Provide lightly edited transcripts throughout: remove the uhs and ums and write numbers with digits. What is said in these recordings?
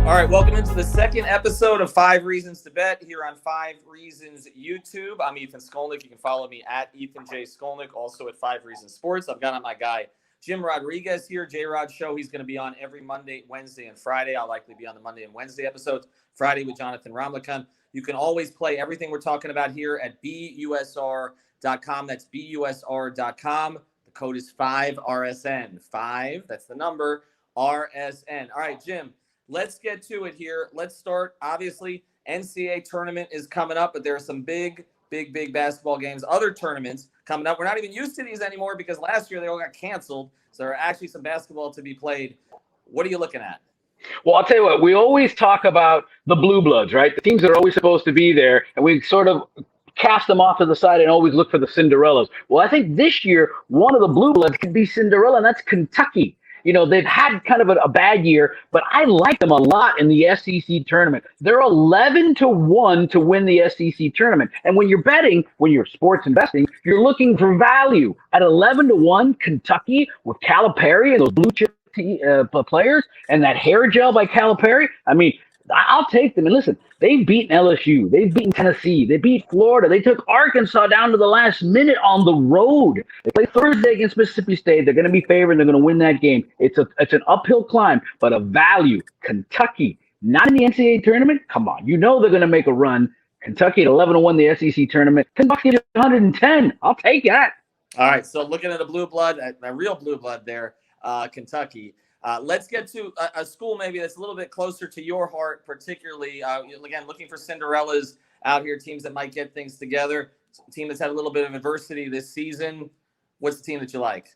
All right, welcome into the second episode of 5 Reasons to Bet here on 5 Reasons YouTube. I'm Ethan Skolnick. You can follow me at Ethan J. Skolnick, also at 5 Reasons Sports. I've got on my guy, Jim Rodriguez here, JRod Show. He's going to be on every Monday, Wednesday, and Friday. I'll likely be on the Monday and Wednesday episodes. Friday with Jonathan Ramlakan. You can always play everything we're talking about here at busr.com. That's busr.com. The code is 5RSN. 5, that's the number, RSN. All right, Jim. Let's get to it here. Let's start. Obviously, NCAA tournament is coming up, but there are some big basketball games, other tournaments coming up. We're not even used to these anymore because last year they all got canceled. So there are actually some basketball to be played. What are you looking at? Well, I'll tell you what, we always talk about the blue bloods, right? The teams that are always supposed to be there, and we sort of cast them off to the side and always look for the Cinderellas. Well, I think this year, one of the blue bloods could be Cinderella, and that's Kentucky. You know, they've had kind of a bad year, but I like them a lot in the SEC tournament. They're 11-1 to win the SEC tournament. And when you're betting, when you're sports investing, you're looking for value. At 11-1, Kentucky with Calipari and those blue chip players and that hair gel by Calipari, I mean, I'll take them. And listen, they've beaten LSU. They've beaten Tennessee. They beat Florida. They took Arkansas down to the last minute on the road. They play Thursday against Mississippi State. They're going to be favored. They're going to win that game. It's an uphill climb, but a value. Kentucky, not in the NCAA tournament? Come on. You know they're going to make a run. Kentucky at 11-1 the SEC tournament. $10 gives you 110. I'll take that. All right, so looking at a blue blood, a real blue blood there, Kentucky. Let's get to a school maybe that's a little bit closer to your heart, particularly, again, looking for Cinderellas out here, teams that might get things together, a team that's had a little bit of adversity this season. What's the team that you like?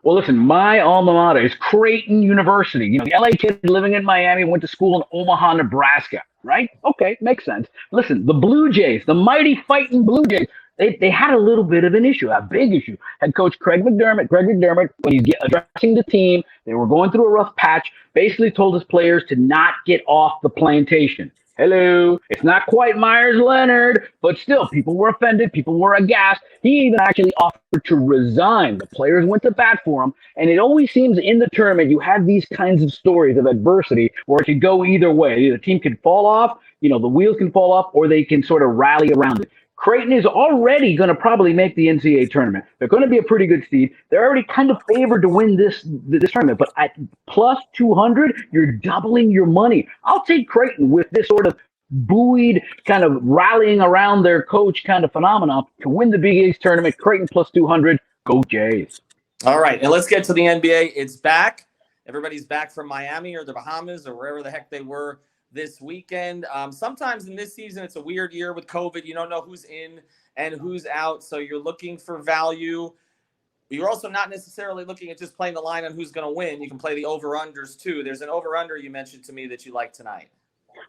Well, listen, my alma mater is Creighton University. You know, the LA kid living in Miami went to school in Omaha, Nebraska, right? Okay, makes sense. Listen, the Blue Jays, the mighty fighting Blue Jays, they had a little bit of an issue, a big issue. Head coach Greg McDermott, when he's addressing the team, they were going through a rough patch, basically told his players to not get off the plantation. Hello, it's not quite Myers-Leonard, but still, people were offended, people were aghast. He even actually offered to resign. The players went to bat for him, and it always seems in the tournament you have these kinds of stories of adversity where it could go either way. The team can fall off, you know, the wheels can fall off, or they can sort of rally around it. Creighton is already going to probably make the NCAA tournament. They're going to be a pretty good seed. They're already kind of favored to win this tournament. But at plus 200, you're doubling your money. I'll take Creighton with this sort of buoyed, kind of rallying around their coach kind of phenomenon to win the Big East tournament. Creighton plus 200. Go Jays. All right, and let's get to the NBA. It's back. Everybody's back from Miami or the Bahamas or wherever the heck they were this weekend. Sometimes in this season, it's a weird year with COVID. You don't know who's in and who's out. So you're looking for value. You're also not necessarily looking at just playing the line on who's going to win. You can play the over-unders too. There's an over-under you mentioned to me that you like tonight.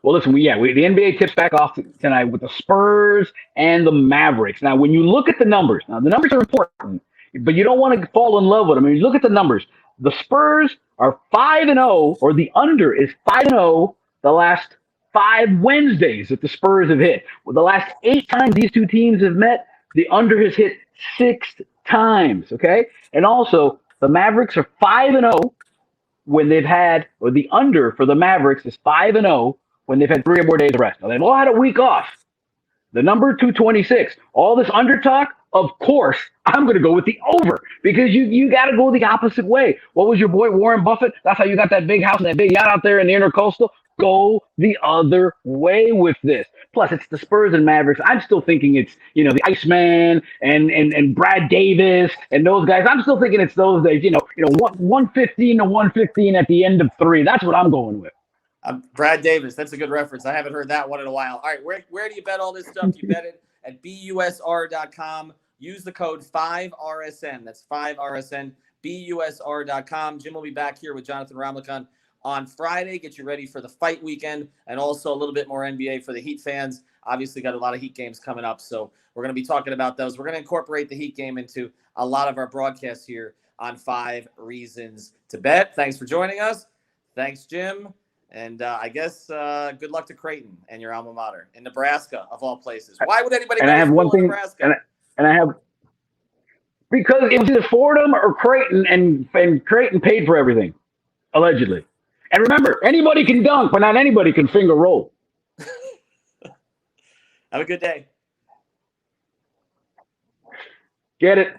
Well, listen, the NBA tips back off tonight with the Spurs and the Mavericks. Now, when you look at the numbers, now the numbers are important, but you don't want to fall in love with them. I mean, you look at the numbers. The Spurs are 5-0, or the under is 5-0. The last 5 Wednesdays that the Spurs have hit. Well, the last 8 times these two teams have met, the under has hit 6 times, okay? And also, the Mavericks are 5-0 when they've had, or the under for the Mavericks is 5-0 when they've had 3 or more days of rest. Now, they've all had a week off. The number 226, all this under talk, of course, I'm going to go with the over because you got to go the opposite way. What was your boy Warren Buffett? That's how you got that big house and that big yacht out there in the Intercoastal. Go the other way with this. Plus, it's the Spurs and Mavericks. I'm still thinking it's, you know, the Iceman and Brad Davis and those guys. I'm still thinking it's those days, you know, 115 to 115 at the end of 3. That's what I'm going with. Brad Davis. That's a good reference. I haven't heard that one in a while. All right, where do you bet all this stuff? You bet it at busr.com. Use the code 5RSN. That's 5RSN. busr.com. Jim will be back here with Jonathan Ramlakan on Friday. Get you ready for the fight weekend and also a little bit more NBA for the Heat fans. Obviously got a lot of Heat games coming up, so we're going to be talking about those. We're going to incorporate the Heat game into a lot of our broadcasts here on 5 Reasons to Bet. Thanks for joining us. Thanks, Jim. And I guess good luck to Creighton and your alma mater in Nebraska, of all places. Why would anybody go to school in Nebraska? And I have because it was either Fordham or Creighton, and Creighton paid for everything, allegedly. And remember, anybody can dunk, but not anybody can finger roll. Have a good day. Get it?